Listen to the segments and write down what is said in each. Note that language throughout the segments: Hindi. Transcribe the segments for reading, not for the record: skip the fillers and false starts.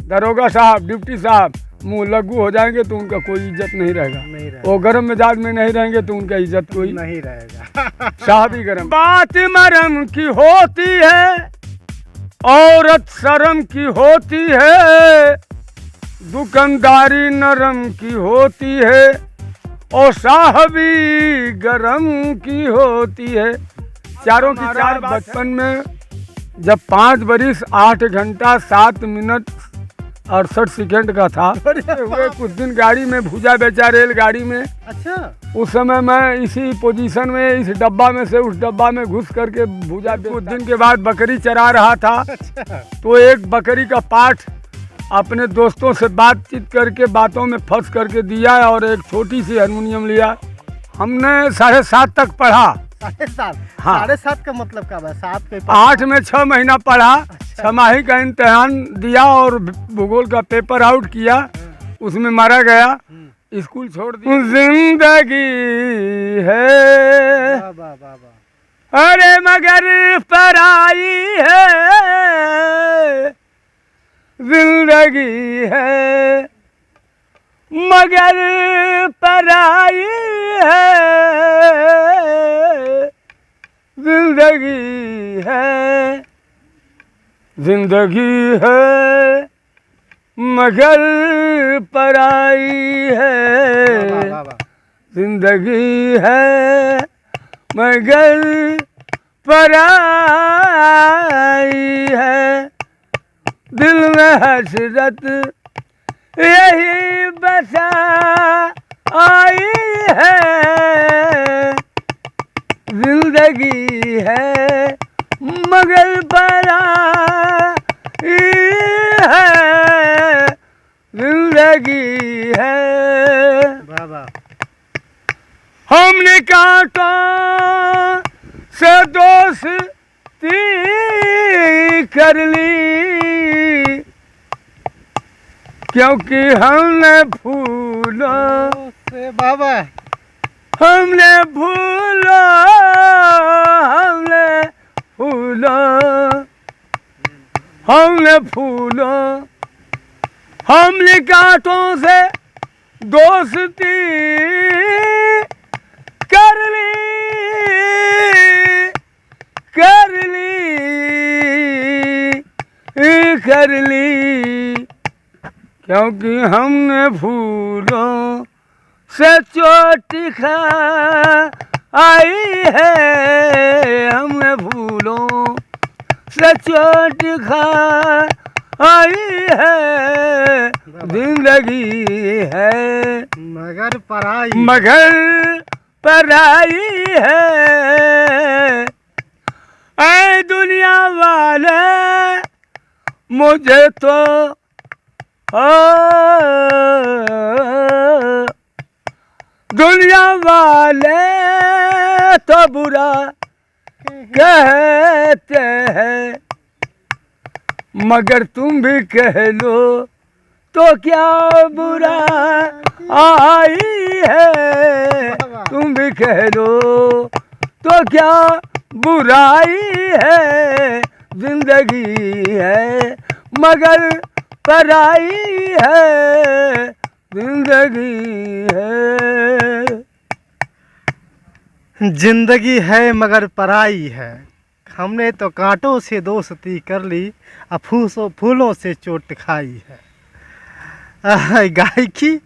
दरोगा साहब, डिप्टी साहब मुँह लग्गू हो जाएंगे तो उनका कोई इज्जत नहीं रहेगा। वो गर्म मिजाज में नहीं रहेंगे तो उनका इज्जत कोई नहीं रहेगा। साहब ही गर्म। बात मरम की होती है, औरत शर्म की होती है, दुकानदारी नरम की होती है, और साहबी गरम की होती है। चारों की चार बचपन में जब 5 बरिस 8 घंटा 7 मिनट 68 सेकंड का था, हुए कुछ दिन गाड़ी में भूजा बेचा, रेलगाड़ी में। अच्छा, उस समय मैं इसी पोजीशन में इस डब्बा में से उस डब्बा में घुस करके भूजा कुछ दिन के बाद बकरी चरा रहा था। अच्छा। तो एक बकरी का पाठ अपने दोस्तों से बातचीत करके बातों में फंस करके दिया और एक छोटी सी हारमोनियम लिया। हमने 7.5 तक पढ़ा। 7.5? हाँ। 7.5 का मतलब क्या है? 7 के 8 में 6 महीना पढ़ा। 6माही का इम्तिहान दिया और भूगोल का पेपर आउट किया, उसमें मारा गया, स्कूल छोड़ दिया। जिंदगी है अरे मगर पराई है, जिंदगी है मगर पराई है, जिंदगी है, जिंदगी है मगर पराई है, जिंदगी है मगर पराई है, दिल में हसरत यही बसा आई है, जिंदगी है मगर पराई है, जिंदगी है। हमने कांटों से दोस्ती कर ली, क्योंकि हमने फूलों से बाबा हमने फूलों हमने कांटों से दोस्ती कर ली, क्योंकि हमने फूलों से चोट खा आई है, हमने फूलों से चोट खा आई है, जिंदगी है मगर पराई है। ऐ दुनिया वाले मुझे तो दुनिया वाले तो बुरा कहते हैं, मगर तुम भी कह लो तो क्या बुरा आई है, तुम भी कह लो तो क्या बुराई है, जिंदगी है मगर पराई है, जिंदगी है। जिंदगी है मगर पराई है, हमने तो कांटों से दोस्ती कर ली, अब फूलों से चोट खाई है। गायकी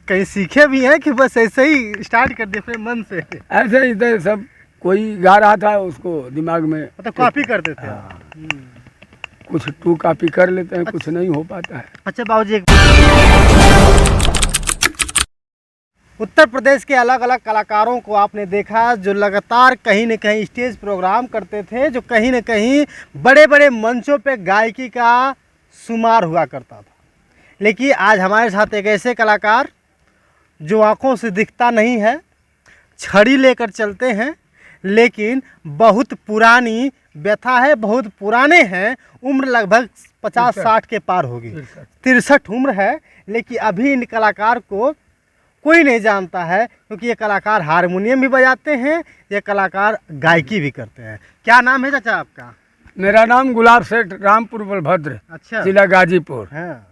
कहीं सीखे भी हैं कि बस ऐसे ही स्टार्ट कर दिए अपने मन से? ऐसे ही तो सब कोई गा रहा था, उसको दिमाग में मतलब कॉपी करते थे। कुछ टू कॉपी कर लेते हैं, कुछ नहीं हो पाता है। अच्छा बाबूजी, उत्तर प्रदेश के अलग अलग कलाकारों को आपने देखा जो लगातार कहीं न कहीं स्टेज प्रोग्राम करते थे, जो कहीं न कहीं बड़े बड़े मंचों पे गायकी का शुमार हुआ करता था। लेकिन आज हमारे साथ एक ऐसे कलाकार जो आँखों से दिखता नहीं है, छड़ी लेकर चलते हैं, लेकिन बहुत पुरानी व्यथा है, बहुत पुराने हैं, उम्र लगभग 50-60 के पार होगी, 63 उम्र है। लेकिन अभी इन कलाकार को कोई नहीं जानता है, क्योंकि ये कलाकार हारमोनियम भी बजाते हैं, ये कलाकार गायकी भी करते हैं। क्या नाम है चाचा आपका? मेरा नाम गुलाब सेठ रामपुर बलभद्र, अच्छा। जिला गाजीपुर। हाँ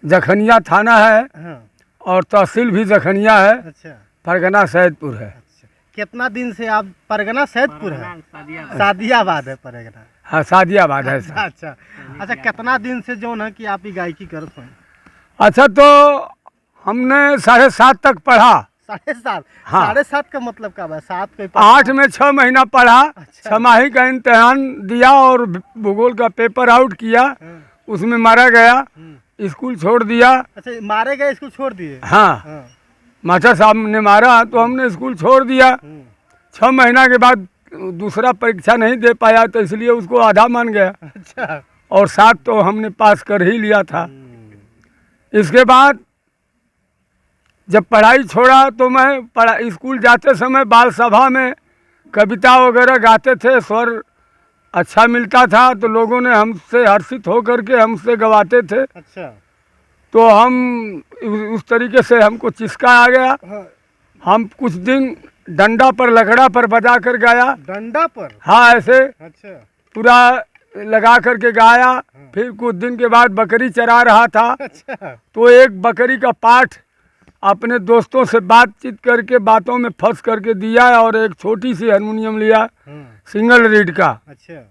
जखनिया थाना है हाँ। और तहसील भी जखनिया है, अच्छा परगना सैदपुर है। अच्छा। कितना दिन से आप परगना सैदपुर है? सादियाबाद है परगना। हाँ, सादियाबाद है। अच्छा अच्छा अच्छा। कितना दिन से जो ना कि आप ये गायकी करते हैं? अच्छा, तो हमने 7.5 तक पढ़ा। 7.5? हाँ। 7.5 का मतलब क्या है? 7 कोई 8 में 6 महीना पढ़ा। अच्छा। 6माही का इम्तिहान दिया और भूगोल का पेपर आउट किया, हाँ। उसमें मारा गया, स्कूल छोड़ दिया। अच्छा, मारे गए, स्कूल छोड़ दिए? हाँ, हाँ। मास्टर साहब ने मारा तो हमने स्कूल छोड़ दिया। 6 महीना के बाद दूसरा परीक्षा नहीं दे पाया तो इसलिए उसको आधा मान गया। अच्छा। और 7 तो हमने पास कर ही लिया था। इसके बाद जब पढ़ाई छोड़ा तो मैं स्कूल जाते समय बाल सभा में कविता वगैरह गाते थे, स्वर अच्छा मिलता था तो लोगों ने हमसे हर्षित होकर के हमसे गवाते थे। अच्छा। तो हम उस तरीके से हमको चिस्का आ गया। हाँ। हम कुछ दिन डंडा पर लकड़ा पर बजा कर गाया। डंडा पर? हाँ, ऐसे अच्छा। पूरा लगा करके गाया। फिर कुछ दिन के बाद बकरी चरा रहा था। अच्छा। तो एक बकरी का पाठ अपने दोस्तों से बातचीत करके बातों में फंस करके दिया और एक छोटी सी हारमोनियम लिया, सिंगल रीड का। अच्छा।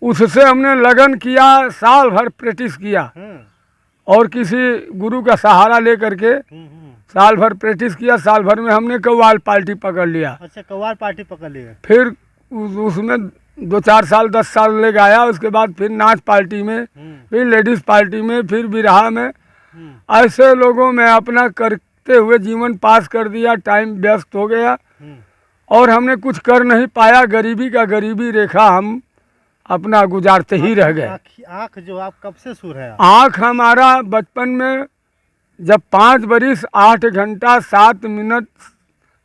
उससे हमने लगन किया, साल भर प्रैक्टिस किया और किसी गुरु का सहारा ले करके साल भर प्रैक्टिस किया। साल भर में हमने कव्वाल पार्टी पकड़ लिया। अच्छा, कव्वाल पार्टी पकड़ लिया। फिर उसमें 2-4 साल 10 साल ले गाया। उसके बाद फिर नाच पार्टी में, फिर लेडीज पार्टी में, फिर बिरहा में, ऐसे लोगों में अपना करते हुए जीवन पास कर दिया। टाइम व्यस्त हो गया और हमने कुछ कर नहीं पाया। गरीबी का गरीबी रेखा हम अपना गुजारते ही रह गए। आँख जो आप कब से सुर है? आँख हमारा बचपन में जब 5 बरिस 8 घंटा 7 मिनट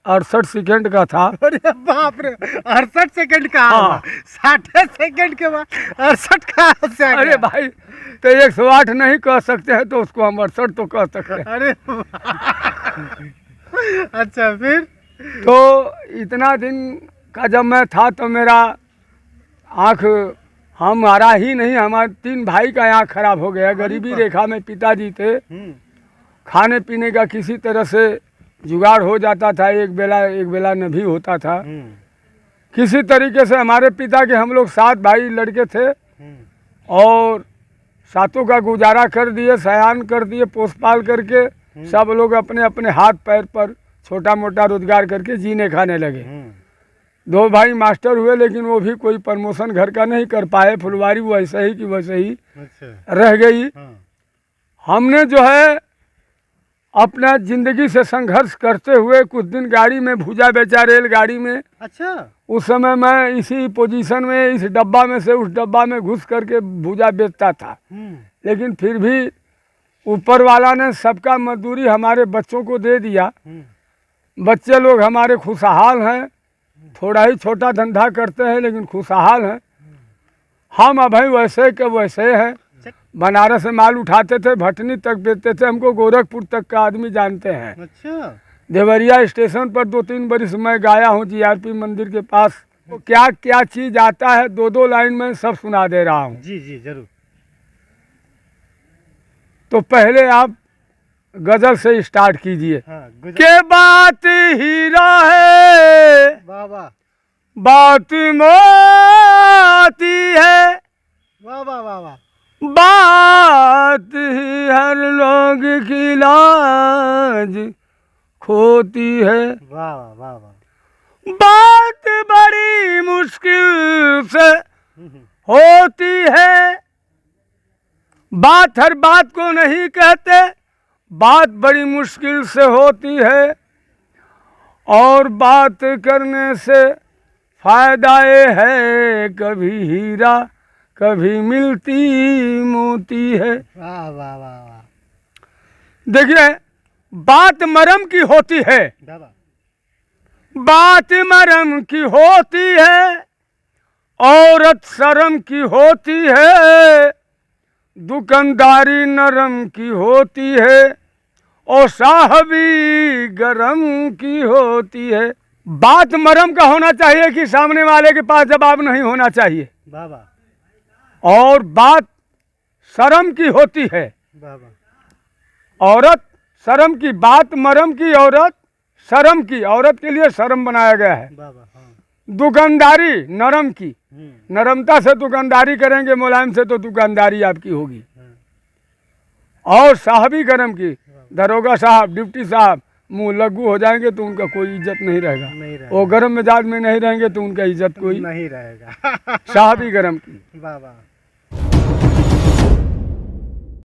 68 सेकंड का था। अरे बाप रे, 68 सेकंड का? हाँ। 60 सेकंड के बाद 68 का से आ अरे गया? भाई, तो 108 नहीं कह सकते हैं तो उसको हम 68 तो कह सकते हैं। अरे अच्छा, फिर? तो इतना दिन का जब मैं था तो मेरा आँख हमारा ही नहीं, हमारे 3 भाई का आँख खराब हो गया। गरीबी रेखा में पिताजी थे। खाने पीने का किसी तरह से जुगाड़ हो जाता था, एक बेला न भी होता था। किसी तरीके से हमारे पिता के हम लोग 7 भाई लड़के थे और 7 का गुजारा कर दिए, सयान कर दिए, पोसपाल करके सब लोग अपने अपने हाथ पैर पर छोटा मोटा रोजगार करके जीने खाने लगे। 2 भाई मास्टर हुए लेकिन वो भी कोई प्रमोशन घर का नहीं कर पाए। फुलवारी वैसे ही की वैसे ही रह गई। हमने जो है अपना जिंदगी से संघर्ष करते हुए कुछ दिन गाड़ी में भूजा बेचा, रेलगाड़ी में। अच्छा। उस समय मैं इसी पोजीशन में इस डब्बा में से उस डब्बा में घुस करके भूजा बेचता था। लेकिन फिर भी ऊपर वाला ने सबका मजदूरी हमारे बच्चों को दे दिया। बच्चे लोग हमारे खुशहाल हैं, थोड़ा ही छोटा धंधा करते हैं लेकिन खुशहाल हैं। हम अभी वैसे के वैसे हैं। बनारस से माल उठाते थे, भटनी तक बेचते थे, हमको गोरखपुर तक का आदमी जानते हैं। अच्छा। देवरिया स्टेशन पर 2-3 बरिस मैं गाया हूँ जीआरपी मंदिर के पास। तो क्या क्या चीज़ आता है 2-2 लाइन में सब सुना दे रहा हूँ। जी जी जरूर। तो पहले आप गजल से स्टार्ट कीजिए। हाँ, के बात हीरा है, वाह वाह, बात मोती है, वाह वाह वाह वाह, बात ही हर लोग की लाज खोती है, वाह वाह वाह वाह, बात बड़ी मुश्किल से होती है, बात हर बात को नहीं कहते, बात बड़ी मुश्किल से होती है, और बात करने से फायदा ये है कभी हीरा कभी मिलती मोती है। वाह वाह वाह वाह। देखिए, बात मरम की होती है, बात मरम की होती है, औरत शर्म की होती है, दुकानदारी नरम की होती है, और साहबी गरम की होती है। बात मरम का होना चाहिए कि सामने वाले के पास जवाब नहीं होना चाहिए। वाह वाह। और बात शर्म की होती है। वाह वाह। औरत शर्म की, बात मरम की, औरत शर्म की। औरत के लिए शर्म बनाया गया है। वाह वाह। हाँ। दुकानदारी नरम की, नरमता से दुकानदारी करेंगे, मुलायम से तो दुकानदारी आपकी होगी। और साहबी गरम की, दरोगा साहब, डिप्टी साहब मुंह लग्गू हो जाएंगे तो उनका कोई इज्जत नहीं रहेगा। नहीं रहेगा। वो गरम मिजाज में नहीं रहेंगे तो उनका इज्जत कोई नहीं रहेगा। साहबी गरम की। वाह वाह।